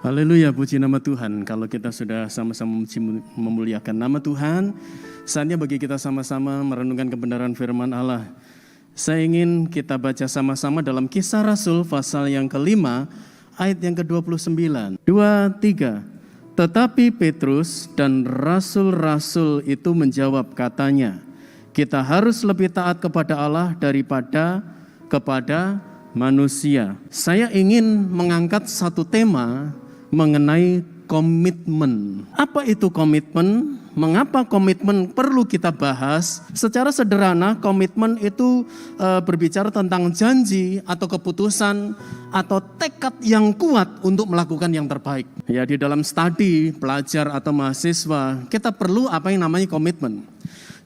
Haleluya, puji nama Tuhan. Kalau kita sudah sama-sama memuliakan nama Tuhan, saatnya bagi kita sama-sama merenungkan kebenaran firman Allah. Saya ingin kita baca sama-sama dalam Kisah Rasul pasal yang kelima, ayat yang ke-29. 2, 3. Tetapi Petrus dan rasul-rasul itu menjawab, katanya, kita harus lebih taat kepada Allah daripada kepada manusia. Saya ingin mengangkat satu tema mengenai komitmen. Apa itu komitmen? Mengapa komitmen perlu kita bahas? Secara sederhana, komitmen itu berbicara tentang janji atau keputusan atau tekad yang kuat untuk melakukan yang terbaik. Ya, di dalam studi, pelajar atau mahasiswa, kita perlu apa yang namanya komitmen.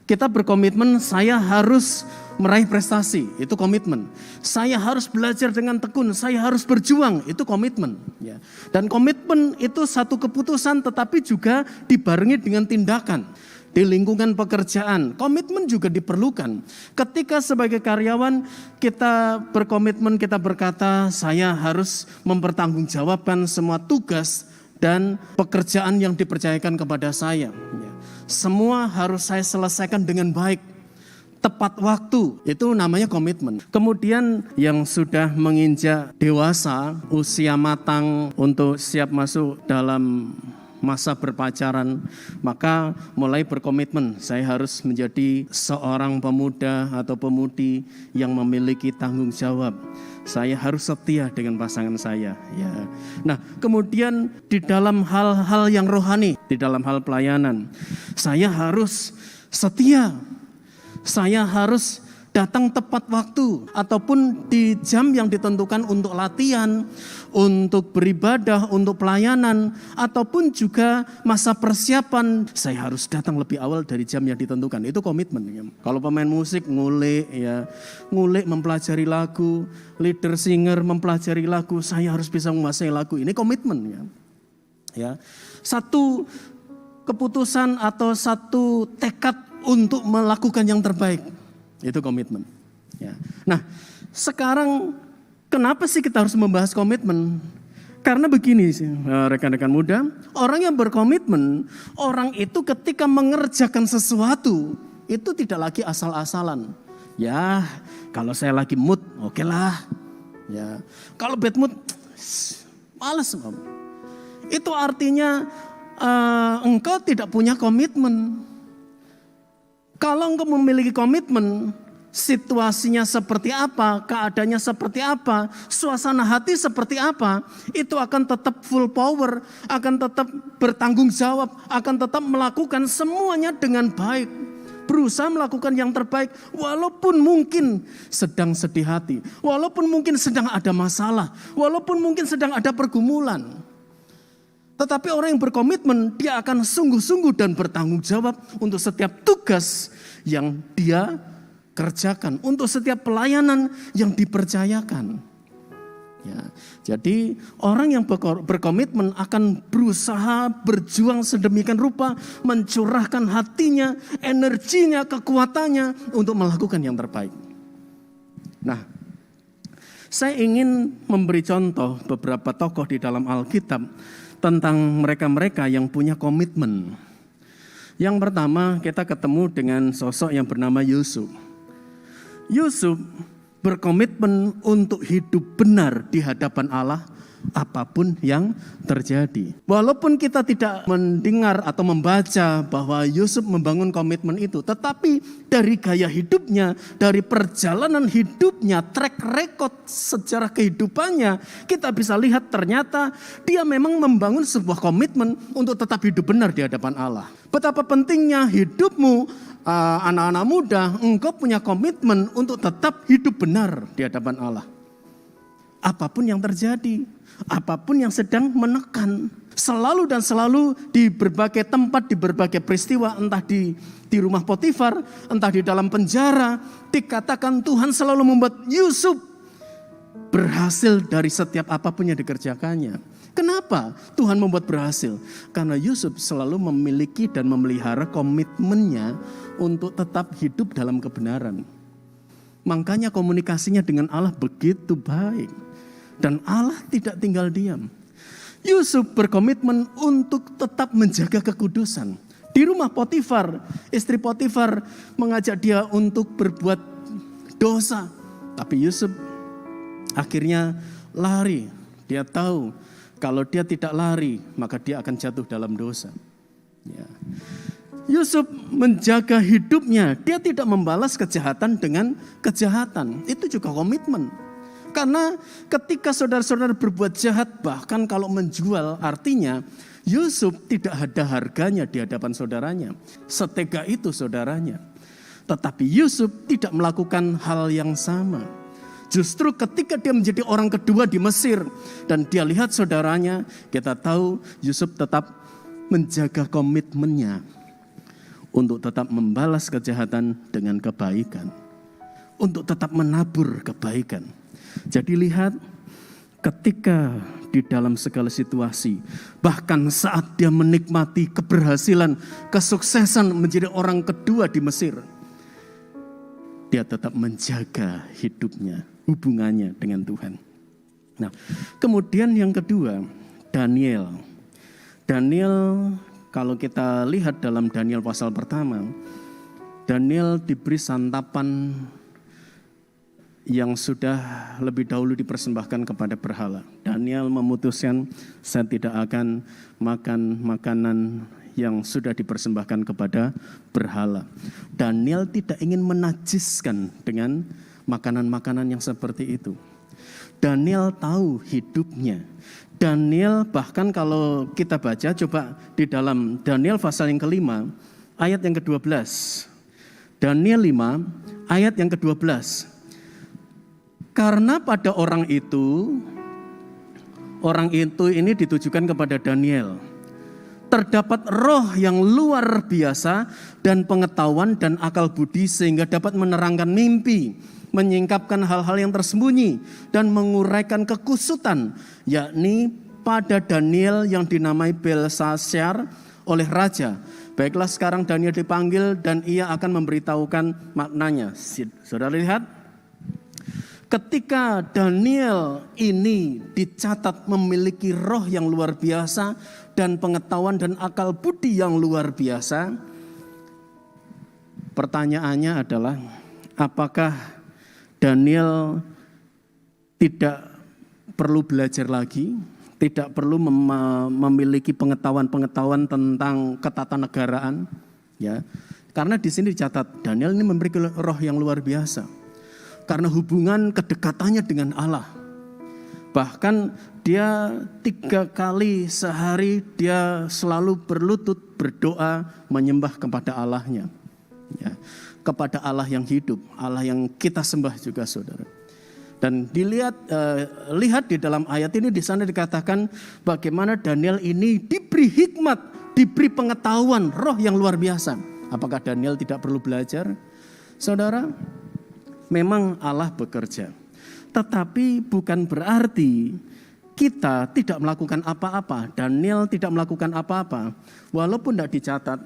Kita berkomitmen, saya harus meraih prestasi, itu komitmen. Saya harus belajar dengan tekun, saya harus berjuang, itu komitmen. Ya. Dan komitmen itu satu keputusan tetapi juga dibarengi dengan tindakan. Di lingkungan pekerjaan, komitmen juga diperlukan. Ketika sebagai karyawan kita berkomitmen, kita berkata, saya harus mempertanggungjawabkan semua tugas dan pekerjaan yang dipercayakan kepada saya. Ya. Semua harus saya selesaikan dengan baik, tepat waktu, itu namanya komitmen. Kemudian yang sudah menginjak dewasa, usia matang untuk siap masuk dalam masa berpacaran, maka mulai berkomitmen, saya harus menjadi seorang pemuda atau pemudi yang memiliki tanggung jawab. Saya harus setia dengan pasangan saya. Ya. Nah, kemudian di dalam hal-hal yang rohani, di dalam hal pelayanan, saya harus setia. Saya harus datang tepat waktu ataupun di jam yang ditentukan untuk latihan, untuk beribadah, untuk pelayanan, ataupun juga masa persiapan. Saya harus datang lebih awal dari jam yang ditentukan. Itu komitmen. Ya. Kalau pemain musik ngulik mempelajari lagu, leader singer mempelajari lagu, saya harus bisa menguasai lagu. Ini komitmen. Ya. Satu keputusan atau satu tekad untuk melakukan yang terbaik, itu komitmen. Ya. Nah, sekarang kenapa sih kita harus membahas komitmen? Karena begini sih, rekan-rekan muda, orang yang berkomitmen, orang itu ketika mengerjakan sesuatu, itu tidak lagi asal-asalan. Ya, kalau saya lagi mood, oke lah. Ya, kalau bad mood, males. Itu artinya engkau tidak punya komitmen. Kalau engkau memiliki komitmen, situasinya seperti apa, keadaannya seperti apa, suasana hati seperti apa, itu akan tetap full power, akan tetap bertanggung jawab, akan tetap melakukan semuanya dengan baik. Berusaha melakukan yang terbaik, walaupun mungkin sedang sedih hati, walaupun mungkin sedang ada masalah, walaupun mungkin sedang ada pergumulan. Tetapi orang yang berkomitmen, dia akan sungguh-sungguh dan bertanggung jawab untuk setiap tugas yang dia kerjakan, untuk setiap pelayanan yang dipercayakan. Ya, jadi orang yang berkomitmen akan berusaha berjuang sedemikian rupa, mencurahkan hatinya, energinya, kekuatannya untuk melakukan yang terbaik. Nah, saya ingin memberi contoh beberapa tokoh di dalam Alkitab tentang mereka-mereka yang punya komitmen. Yang pertama kita ketemu dengan sosok yang bernama Yusuf. Yusuf berkomitmen untuk hidup benar di hadapan Allah apapun yang terjadi. Walaupun kita tidak mendengar atau membaca bahwa Yusuf membangun komitmen itu, tetapi dari gaya hidupnya, dari perjalanan hidupnya, track record sejarah kehidupannya, kita bisa lihat ternyata dia memang membangun sebuah komitmen untuk tetap hidup benar di hadapan Allah. Betapa pentingnya hidupmu, anak-anak muda, engkau punya komitmen untuk tetap hidup benar di hadapan Allah. Apapun yang terjadi, apapun yang sedang menekan, selalu dan selalu di berbagai tempat, di berbagai peristiwa, entah di rumah Potifar, entah di dalam penjara, dikatakan Tuhan selalu membuat Yusuf berhasil dari setiap apapun yang dikerjakannya. Kenapa Tuhan membuat berhasil? Karena Yusuf selalu memiliki dan memelihara komitmennya untuk tetap hidup dalam kebenaran. Makanya komunikasinya dengan Allah begitu baik. Dan Allah tidak tinggal diam. Yusuf berkomitmen untuk tetap menjaga kekudusan. Di rumah Potifar, istri Potifar mengajak dia untuk berbuat dosa. Tapi Yusuf akhirnya lari. Dia tahu kalau dia tidak lari, maka dia akan jatuh dalam dosa. Ya. Yusuf menjaga hidupnya. Dia tidak membalas kejahatan dengan kejahatan. Itu juga komitmen. Karena ketika saudara-saudara berbuat jahat, bahkan kalau menjual, artinya Yusuf tidak ada harganya di hadapan saudaranya. Setega itu saudaranya. Tetapi Yusuf tidak melakukan hal yang sama. Justru ketika dia menjadi orang kedua di Mesir dan dia lihat saudaranya, kita tahu Yusuf tetap menjaga komitmennya untuk tetap membalas kejahatan dengan kebaikan. Untuk tetap menabur kebaikan. Jadi lihat, ketika di dalam segala situasi, bahkan saat dia menikmati keberhasilan, kesuksesan menjadi orang kedua di Mesir, dia tetap menjaga hidupnya, hubungannya dengan Tuhan. Nah, kemudian yang kedua, Daniel. Daniel, kalau kita lihat dalam Daniel pasal pertama, Daniel diberi santapan yang sudah lebih dahulu dipersembahkan kepada berhala. Daniel memutuskan, saya tidak akan makan makanan yang sudah dipersembahkan kepada berhala. Daniel tidak ingin menajiskan dengan makanan-makanan yang seperti itu. Daniel tahu hidupnya. Daniel bahkan kalau kita baca, coba di dalam Daniel pasal yang ke-5, ayat yang ke-12. Daniel 5, ayat yang ke-12. Karena pada orang itu ini ditujukan kepada Daniel. Terdapat roh yang luar biasa dan pengetahuan dan akal budi sehingga dapat menerangkan mimpi, menyingkapkan hal-hal yang tersembunyi dan menguraikan kekusutan, yakni pada Daniel yang dinamai Belshazzar oleh raja. Baiklah, sekarang Daniel dipanggil dan ia akan memberitahukan maknanya. Saudara lihat, ketika Daniel ini dicatat memiliki roh yang luar biasa dan pengetahuan dan akal budi yang luar biasa, pertanyaannya adalah apakah Daniel tidak perlu belajar lagi, tidak perlu memiliki pengetahuan-pengetahuan tentang ketatanegaraan, ya? Karena di sini dicatat Daniel ini memiliki roh yang luar biasa. Karena hubungan kedekatannya dengan Allah. Bahkan dia 3 kali sehari dia selalu berlutut berdoa menyembah kepada Allahnya. Ya, kepada Allah yang hidup, Allah yang kita sembah juga saudara. Dan lihat di dalam ayat ini di sana dikatakan bagaimana Daniel ini diberi hikmat, diberi pengetahuan, roh yang luar biasa. Apakah Daniel tidak perlu belajar? Saudara, memang Allah bekerja, tetapi bukan berarti kita tidak melakukan apa-apa. Daniel tidak melakukan apa-apa, walaupun tidak dicatat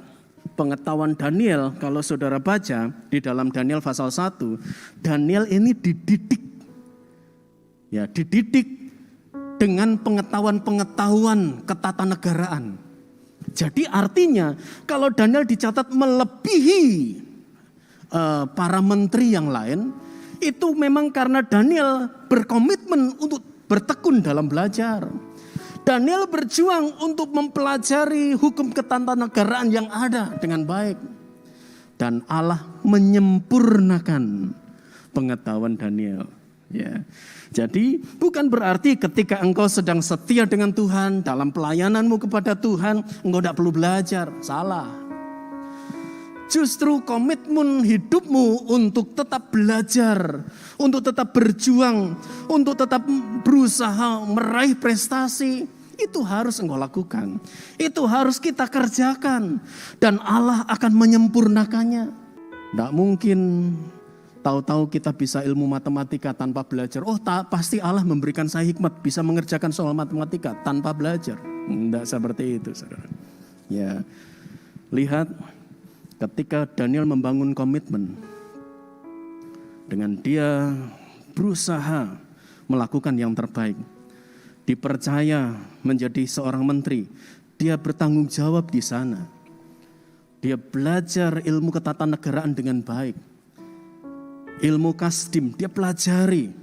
pengetahuan Daniel. Kalau saudara baca di dalam Daniel pasal 1, Daniel ini dididik dengan pengetahuan-pengetahuan ketatanegaraan. Jadi artinya kalau Daniel dicatat melebihi para menteri yang lain, itu memang karena Daniel berkomitmen untuk bertekun dalam belajar. Daniel berjuang untuk mempelajari hukum ketatanegaraan yang ada dengan baik. Dan Allah menyempurnakan pengetahuan Daniel. Ya. Jadi bukan berarti ketika engkau sedang setia dengan Tuhan, dalam pelayananmu kepada Tuhan, engkau tidak perlu belajar. Salah. Justru komitmen hidupmu untuk tetap belajar, untuk tetap berjuang, untuk tetap berusaha meraih prestasi, itu harus engkau lakukan. Itu harus kita kerjakan. Dan Allah akan menyempurnakannya. Tidak mungkin tahu-tahu kita bisa ilmu matematika tanpa belajar. Pasti Allah memberikan saya hikmat bisa mengerjakan soal matematika tanpa belajar. Tidak seperti itu, saudara. Ya, lihat. Ketika Daniel membangun komitmen, dengan dia berusaha melakukan yang terbaik, dipercaya menjadi seorang menteri, dia bertanggung jawab di sana. Dia belajar ilmu ketatanegaraan dengan baik. Ilmu kasdim dia pelajari.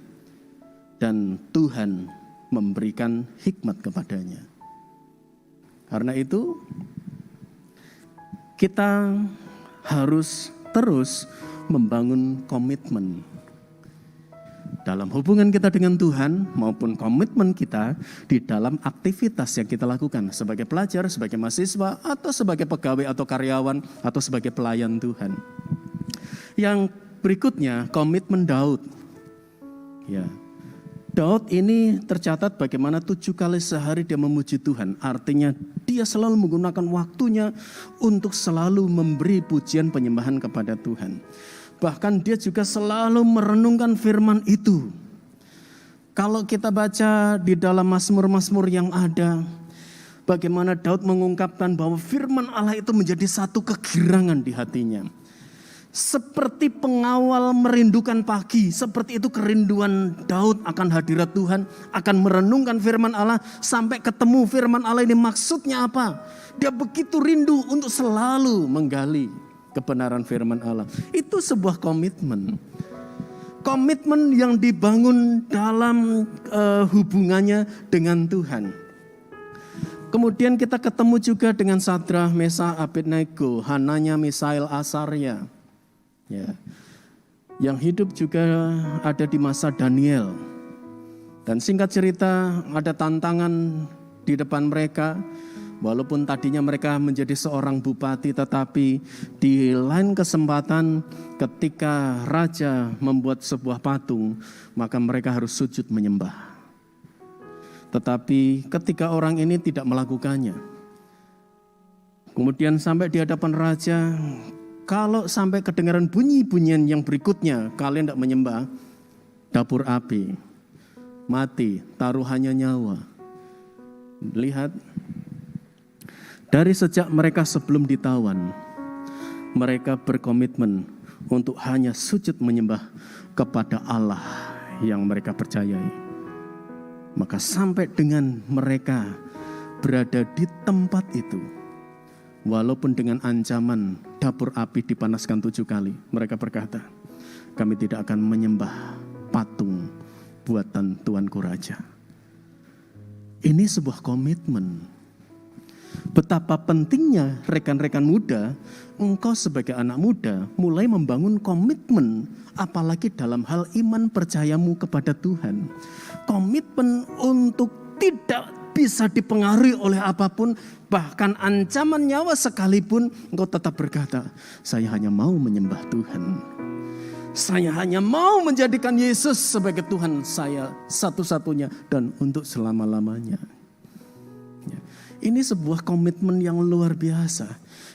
Dan Tuhan memberikan hikmat kepadanya. Karena itu kita harus terus membangun komitmen dalam hubungan kita dengan Tuhan maupun komitmen kita di dalam aktivitas yang kita lakukan sebagai pelajar, sebagai mahasiswa, atau sebagai pegawai atau karyawan, atau sebagai pelayan Tuhan. Yang berikutnya, komitmen Daud. Ya, Daud ini tercatat bagaimana 7 kali sehari dia memuji Tuhan. Artinya dia selalu menggunakan waktunya untuk selalu memberi pujian penyembahan kepada Tuhan. Bahkan dia juga selalu merenungkan firman itu. Kalau kita baca di dalam Mazmur-Mazmur yang ada, bagaimana Daud mengungkapkan bahwa firman Allah itu menjadi satu kegirangan di hatinya. Seperti pengawal merindukan pagi, seperti itu kerinduan Daud akan hadirat Tuhan, akan merenungkan firman Allah sampai ketemu firman Allah ini maksudnya apa. Dia begitu rindu untuk selalu menggali kebenaran firman Allah. Itu sebuah komitmen. Komitmen yang dibangun dalam hubungannya dengan Tuhan. Kemudian kita ketemu juga dengan Sadrah, Mesakh, Abednego, Hananya, Misael, Asaria. Ya. Yang hidup juga ada di masa Daniel. Dan singkat cerita ada tantangan di depan mereka. Walaupun tadinya mereka menjadi seorang bupati, tetapi di lain kesempatan ketika raja membuat sebuah patung, maka mereka harus sujud menyembah. Tetapi ketika orang ini tidak melakukannya, kemudian sampai di hadapan raja, kalau sampai kedengaran bunyi-bunyian yang berikutnya, kalian tidak menyembah, dapur api, mati, taruhannya nyawa. Lihat, dari sejak mereka sebelum ditawan, mereka berkomitmen untuk hanya sujud menyembah kepada Allah yang mereka percayai. Maka sampai dengan mereka berada di tempat itu, walaupun dengan ancaman dapur api dipanaskan 7 kali, mereka berkata, kami tidak akan menyembah patung buatan Tuanku Raja. Ini sebuah komitmen. Betapa pentingnya rekan-rekan muda, engkau sebagai anak muda mulai membangun komitmen, apalagi dalam hal iman percayamu kepada Tuhan. Komitmen untuk tidak bisa dipengaruhi oleh apapun, bahkan ancaman nyawa sekalipun, engkau tetap berkata, saya hanya mau menyembah Tuhan. Saya hanya mau menjadikan Yesus sebagai Tuhan saya satu-satunya dan untuk selama-lamanya. Ini sebuah komitmen yang luar biasa.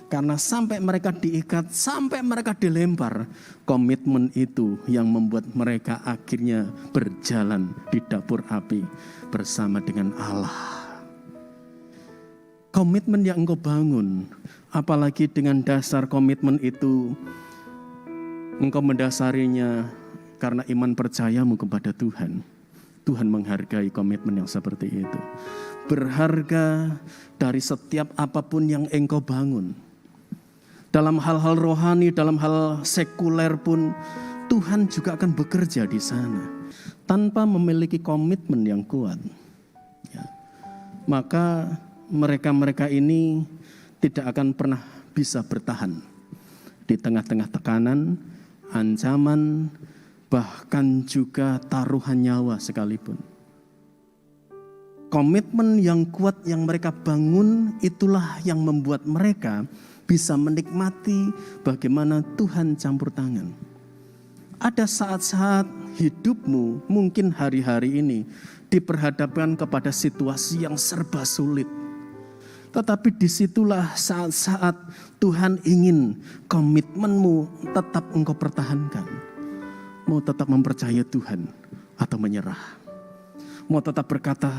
Karena sampai mereka diikat, sampai mereka dilempar, komitmen itu yang membuat mereka akhirnya berjalan di dapur api bersama dengan Allah. Komitmen yang engkau bangun, apalagi dengan dasar komitmen itu, engkau mendasarinya karena iman percayamu kepada Tuhan. Tuhan menghargai komitmen yang seperti itu. Berharga dari setiap apapun yang engkau bangun. Dalam hal-hal rohani, dalam hal sekuler pun, Tuhan juga akan bekerja di sana. Tanpa memiliki komitmen yang kuat. Ya. Maka mereka-mereka ini tidak akan pernah bisa bertahan. Di tengah-tengah tekanan, ancaman, bahkan juga taruhan nyawa sekalipun. Komitmen yang kuat yang mereka bangun itulah yang membuat mereka bisa menikmati bagaimana Tuhan campur tangan. Ada saat-saat hidupmu mungkin hari-hari ini diperhadapkan kepada situasi yang serba sulit. Tetapi disitulah saat-saat Tuhan ingin komitmenmu tetap engkau pertahankan. Mau tetap mempercayai Tuhan atau menyerah. Mau tetap berkata,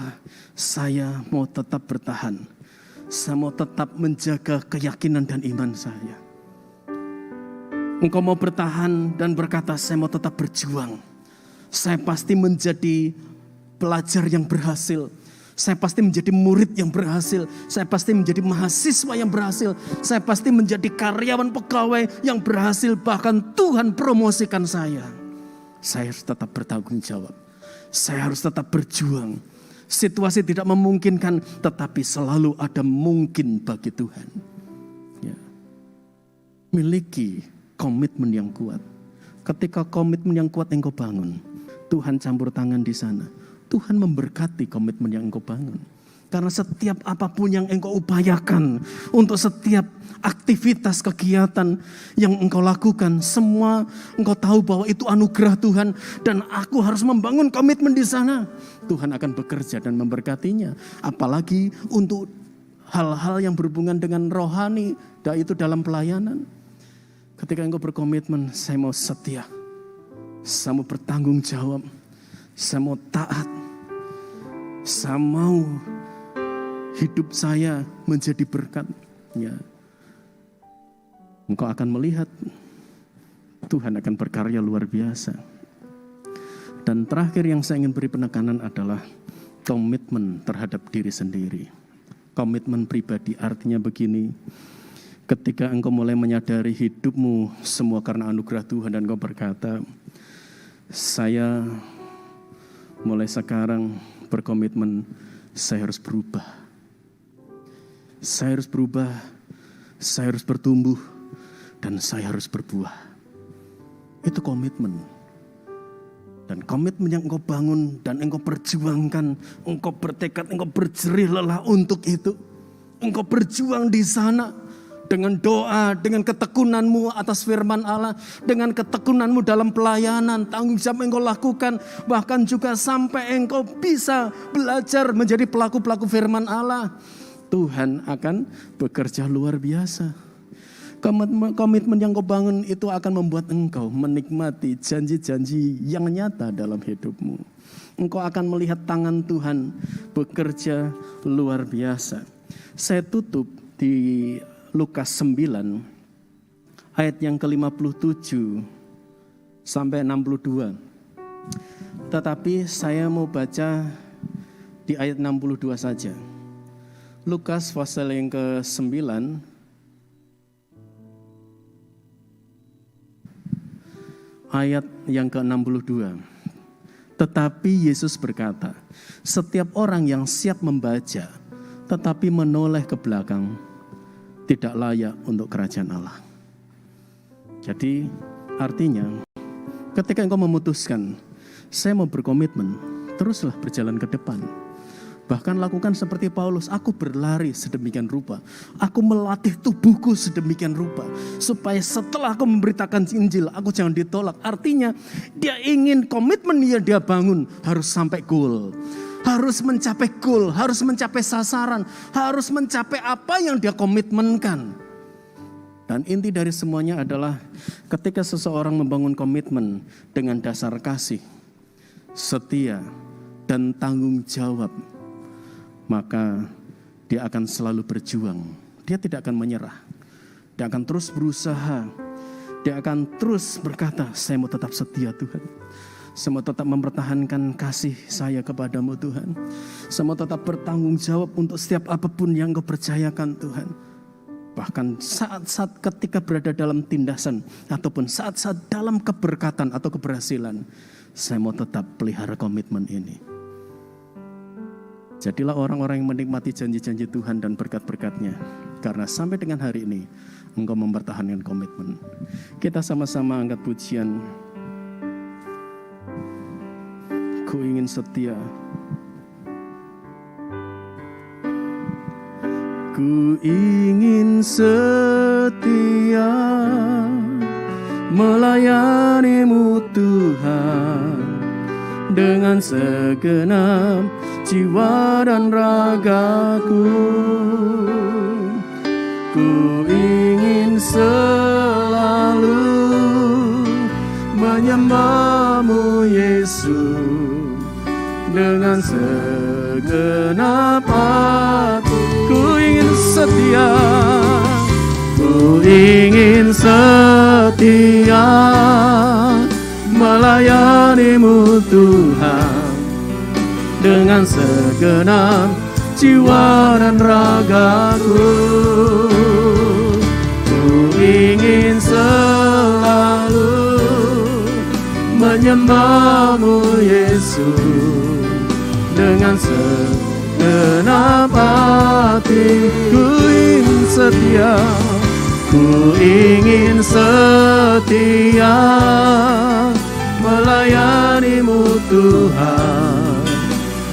saya mau tetap bertahan. Saya mau tetap menjaga keyakinan dan iman saya. Engkau mau bertahan dan berkata, saya mau tetap berjuang. Saya pasti menjadi pelajar yang berhasil. Saya pasti menjadi murid yang berhasil. Saya pasti menjadi mahasiswa yang berhasil. Saya pasti menjadi karyawan pegawai yang berhasil. Bahkan Tuhan promosikan saya. Saya harus tetap bertanggung jawab. Saya harus tetap berjuang. Situasi tidak memungkinkan, tetapi selalu ada mungkin bagi Tuhan. Ya. Miliki komitmen yang kuat. Ketika komitmen yang kuat engkau bangun, Tuhan campur tangan di sana. Tuhan memberkati komitmen yang engkau bangun. Karena setiap apapun yang engkau upayakan, untuk setiap aktivitas kegiatan yang engkau lakukan, semua engkau tahu bahwa itu anugerah Tuhan dan aku harus membangun komitmen di sana. Tuhan akan bekerja dan memberkatinya. Apalagi untuk hal-hal yang berhubungan dengan rohani, dan itu dalam pelayanan. Ketika engkau berkomitmen, saya mau setia, saya mau bertanggung jawab, saya mau taat, saya mau hidup saya menjadi berkat. Ya. Engkau akan melihat Tuhan akan berkarya luar biasa. Dan terakhir yang saya ingin beri penekanan adalah komitmen terhadap diri sendiri. Komitmen pribadi artinya begini. Ketika engkau mulai menyadari hidupmu semua karena anugerah Tuhan dan engkau berkata, saya mulai sekarang berkomitmen, saya harus berubah. Saya harus berubah, saya harus bertumbuh, dan saya harus berbuah. Itu komitmen. Dan komitmen yang engkau bangun dan engkau perjuangkan, engkau bertekad, engkau berjerih lelah untuk itu. Engkau berjuang di sana dengan doa, dengan ketekunanmu atas firman Allah, dengan ketekunanmu dalam pelayanan, tanggung jawab engkau lakukan, bahkan juga sampai engkau bisa belajar menjadi pelaku-pelaku firman Allah. Tuhan akan bekerja luar biasa. Komitmen yang kau bangun itu akan membuat engkau menikmati janji-janji yang nyata dalam hidupmu. Engkau akan melihat tangan Tuhan bekerja luar biasa. Saya tutup di Lukas 9 ayat yang ke-57 sampai 62. Tetapi saya mau baca di ayat 62 saja. Lukas pasal yang ke-9 ayat yang ke-62. Tetapi Yesus berkata, setiap orang yang siap membaca tetapi menoleh ke belakang tidak layak untuk kerajaan Allah. Jadi artinya ketika engkau memutuskan, saya mau berkomitmen, teruslah berjalan ke depan. Bahkan lakukan seperti Paulus, aku berlari sedemikian rupa. Aku melatih tubuhku sedemikian rupa. Supaya setelah aku memberitakan Injil, aku jangan ditolak. Artinya dia ingin komitmen yang dia bangun harus sampai goal. Harus mencapai goal, harus mencapai sasaran. Harus mencapai apa yang dia komitmenkan. Dan inti dari semuanya adalah ketika seseorang membangun komitmen dengan dasar kasih, setia, dan tanggung jawab, maka dia akan selalu berjuang. Dia tidak akan menyerah. Dia akan terus berusaha. Dia akan terus berkata, saya mau tetap setia Tuhan. Saya mau tetap mempertahankan kasih saya kepadamu Tuhan. Saya mau tetap bertanggung jawab untuk setiap apapun yang Kau percayakan Tuhan. Bahkan saat-saat ketika berada dalam tindasan ataupun saat-saat dalam keberkatan atau keberhasilan, saya mau tetap pelihara komitmen ini. Jadilah orang-orang yang menikmati janji-janji Tuhan dan berkat-berkatnya. Karena sampai dengan hari ini, engkau mempertahankan komitmen. Kita sama-sama angkat pujian. Ku ingin setia. Ku ingin setia melayanimu Tuhan dengan segenap jiwa dan ragaku. Ku ingin selalu menyembahmu Yesus dengan segenap hati. Ku ingin setia, ku ingin setia melayanimu Tuhan dengan segenap jiwa dan ragaku. Ku ingin selalu menyembah-Mu Yesus, dengan segenap hati. Ku ingin setia, ku ingin setia melayani-Mu Tuhan,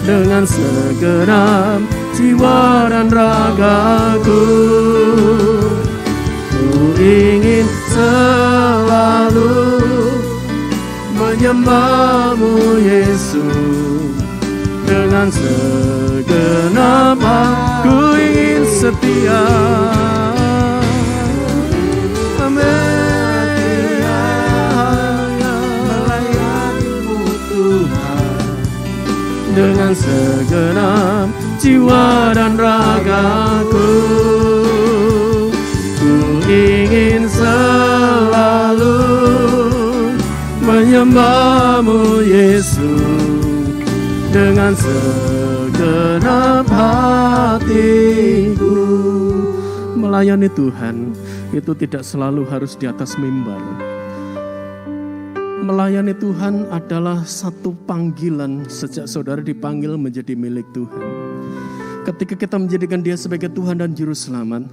dengan segenap jiwa dan ragaku. Ku ingin selalu menyembah-Mu Yesus, dengan segenap hati. Ku ingin setia, amin, melayani-Mu Tuhan, dengan segenap jiwa dan ragaku. Ku ingin selalu menyembah-Mu Yesus, dengan segenap hatiku. Melayani Tuhan itu tidak selalu harus di atas mimbar. Melayani Tuhan adalah satu panggilan sejak saudara dipanggil menjadi milik Tuhan. Ketika kita menjadikan Dia sebagai Tuhan dan Juru Selamat,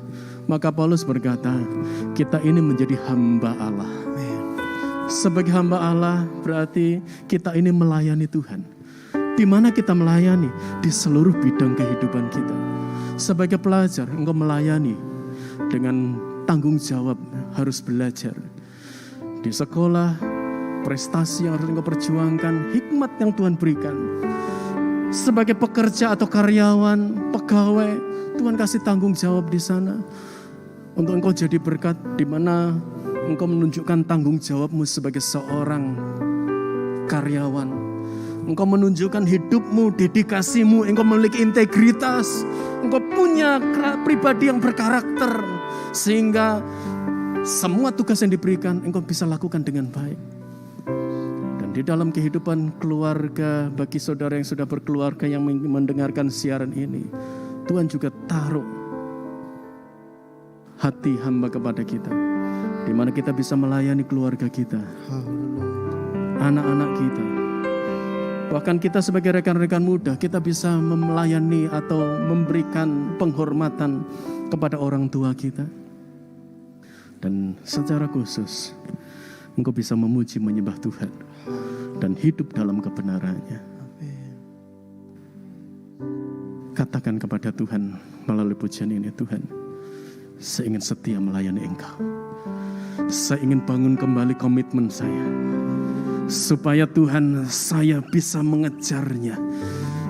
maka Paulus berkata, kita ini menjadi hamba Allah. Sebagai hamba Allah berarti kita ini melayani Tuhan. Di mana kita melayani? Di seluruh bidang kehidupan kita. Sebagai pelajar, engkau melayani dengan tanggung jawab, harus belajar. Di sekolah, prestasi yang harus engkau perjuangkan, hikmat yang Tuhan berikan. Sebagai pekerja atau karyawan, pegawai, Tuhan kasih tanggung jawab di sana. Untuk engkau jadi berkat, di mana engkau menunjukkan tanggung jawabmu sebagai seorang karyawan. Engkau menunjukkan hidupmu, dedikasimu, engkau memiliki integritas, engkau punya pribadi yang berkarakter, sehingga semua tugas yang diberikan engkau bisa lakukan dengan baik. Dan di dalam kehidupan keluarga, bagi saudara yang sudah berkeluarga yang mendengarkan siaran ini, Tuhan juga taruh hati hamba kepada kita, di mana kita bisa melayani keluarga kita, anak-anak kita. Bahkan kita sebagai rekan-rekan muda, kita bisa melayani atau memberikan penghormatan kepada orang tua kita. Dan secara khusus, engkau bisa memuji menyembah Tuhan dan hidup dalam kebenarannya. Katakan kepada Tuhan melalui pujian ini, Tuhan, saya ingin setia melayani Engkau. Saya ingin bangun kembali komitmen saya, supaya Tuhan saya bisa mengejarnya.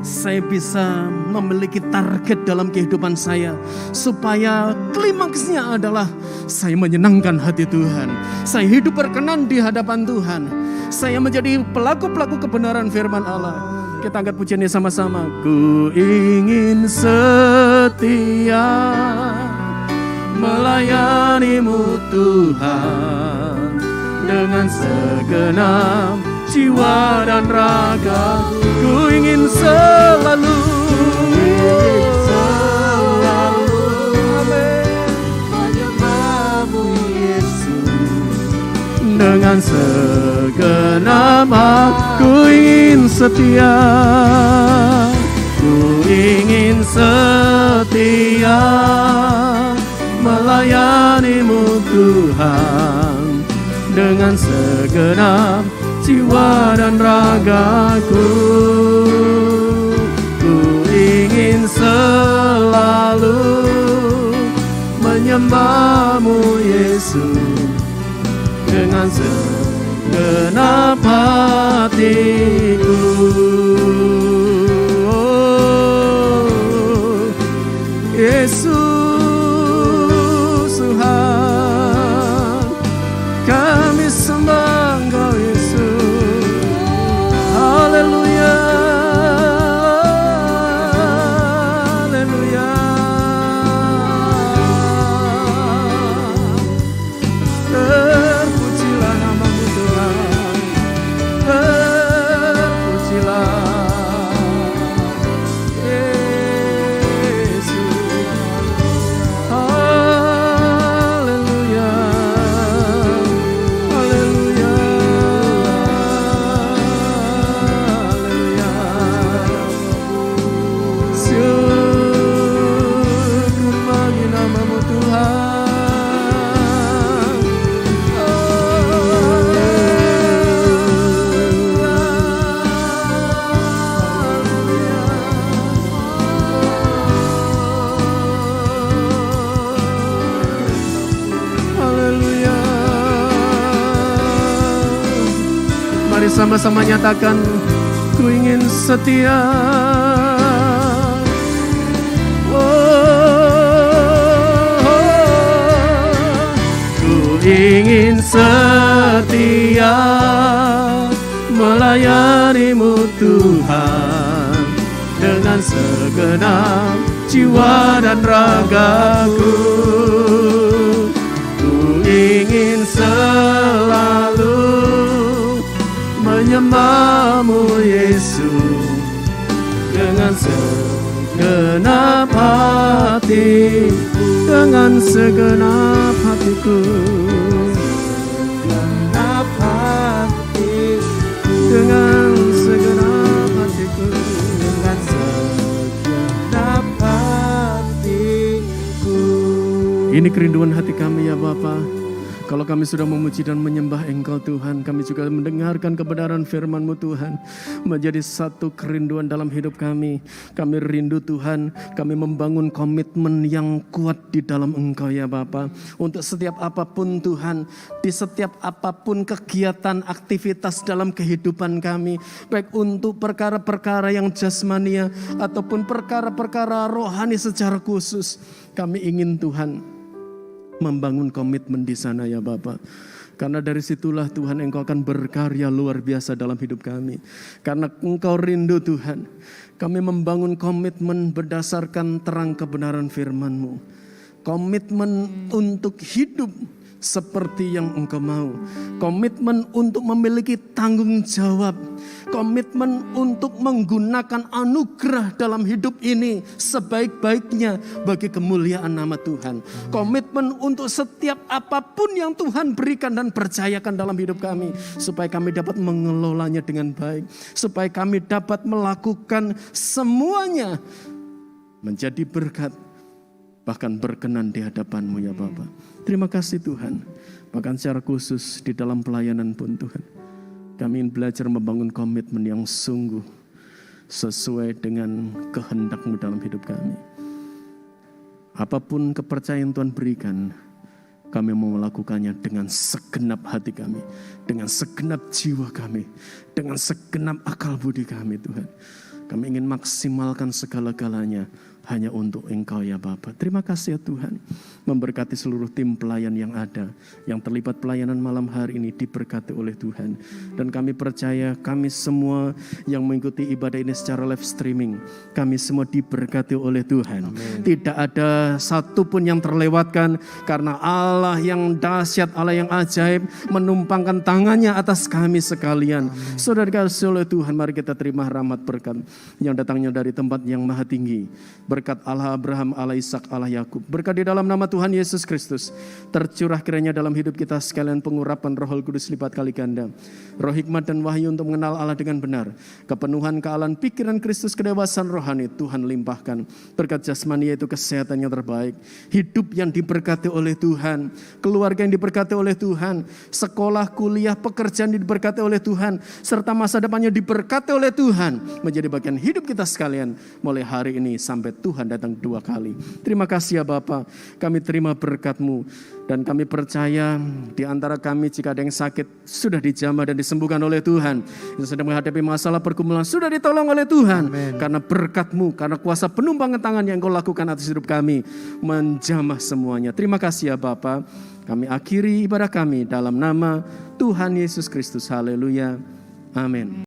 Saya bisa memiliki target dalam kehidupan saya, supaya klimaksnya adalah saya menyenangkan hati Tuhan. Saya hidup berkenan di hadapan Tuhan. Saya menjadi pelaku-pelaku kebenaran firman Allah. Kita angkat pujiannya sama-sama. Ku ingin setia melayani-Mu Tuhan, dengan segenap jiwa dan raga. Ku ingin selalu menyembah-Mu Yesus, dengan segenap hati. Ku ingin setia, ku ingin setia melayani-Mu Tuhan, dengan segenap jiwa dan ragaku. Ku ingin selalu menyembah-Mu Yesus, dengan segenap hatiku. Oh, Yesus Tuhan, kami sembah Engkau Yesus. Haleluya, haleluya. Terpujilah nama-Mu Tuhan, terpujilah. Mari sama-sama nyatakan, ku ingin setia. Ku ingin setia melayanimu Tuhan dengan segenap jiwa dan ragaku. Ku ingin selalu menyembahmu Yesus dengan segenap hati, dengan segenap hatiku, segenap hati, dengan segenap hatiku, dengan segenap hatiku. Ini kerinduan hati kami ya Bapa. Kalau kami sudah memuji dan menyembah Engkau Tuhan, kami juga mendengarkan kebenaran firman-Mu Tuhan, menjadi satu kerinduan dalam hidup kami. Kami rindu Tuhan, kami membangun komitmen yang kuat di dalam Engkau ya Bapa. Untuk setiap apapun Tuhan, di setiap apapun kegiatan aktivitas dalam kehidupan kami, baik untuk perkara-perkara yang jasmania ataupun perkara-perkara rohani secara khusus, kami ingin Tuhan membangun komitmen di sana ya Bapa. Karena dari situlah Tuhan Engkau akan berkarya luar biasa dalam hidup kami. Karena Engkau rindu Tuhan, kami membangun komitmen berdasarkan terang kebenaran firman-Mu. Komitmen untuk hidup seperti yang Engkau mau. Komitmen untuk memiliki tanggung jawab. Komitmen untuk menggunakan anugerah dalam hidup ini sebaik-baiknya bagi kemuliaan nama Tuhan. Komitmen untuk setiap apapun yang Tuhan berikan dan percayakan dalam hidup kami, supaya kami dapat mengelolanya dengan baik, supaya kami dapat melakukan semuanya menjadi berkat, bahkan berkenan di hadapan-Mu ya Bapa. Terima kasih Tuhan. Bahkan secara khusus di dalam pelayanan pun Tuhan, kami ingin belajar membangun komitmen yang sungguh sesuai dengan kehendak-Mu dalam hidup kami. Apapun kepercayaan Tuhan berikan, kami mau melakukannya dengan segenap hati kami, dengan segenap jiwa kami, dengan segenap akal budi kami Tuhan. Kami ingin maksimalkan segala-galanya hanya untuk Engkau ya Bapa. Terima kasih ya Tuhan. Memberkati seluruh tim pelayan yang ada, yang terlibat pelayanan malam hari ini diberkati oleh Tuhan. Dan kami percaya kami semua yang mengikuti ibadah ini secara live streaming, kami semua diberkati oleh Tuhan. Amen. Tidak ada satupun yang terlewatkan, karena Allah yang dahsyat, Allah yang ajaib menumpangkan tangannya atas kami sekalian. Amen. Saudara kasih oleh Tuhan, mari kita terima rahmat berkat yang datangnya dari tempat yang maha tinggi. Berkat Allah Abraham, Allah Ishak, Allah Yakub. Berkat di dalam nama Tuhan Yesus Kristus tercurah kiranya dalam hidup kita sekalian pengurapan Roh Kudus lipat kali ganda. Roh hikmat dan wahyu untuk mengenal Allah dengan benar. Kepenuhan kealahan pikiran Kristus, kedewasaan rohani Tuhan limpahkan. Berkat jasmani yaitu kesehatan yang terbaik. Hidup yang diberkati oleh Tuhan. Keluarga yang diberkati oleh Tuhan. Sekolah, kuliah, pekerjaan diberkati oleh Tuhan. Serta masa depannya diberkati oleh Tuhan. Menjadi bagian hidup kita sekalian mulai hari ini sampai Tuhan datang 2 kali. Terima kasih ya Bapa, kami terima berkat-Mu dan kami percaya di antara kami jika ada yang sakit sudah dijamah dan disembuhkan oleh Tuhan. Yang sedang menghadapi masalah pergumulan sudah ditolong oleh Tuhan. Amen. Karena berkat-Mu, karena kuasa penumpangan tangan yang Kau lakukan atas hidup kami menjamah semuanya. Terima kasih ya Bapa. Kami akhiri ibadah kami dalam nama Tuhan Yesus Kristus. Haleluya. Amin.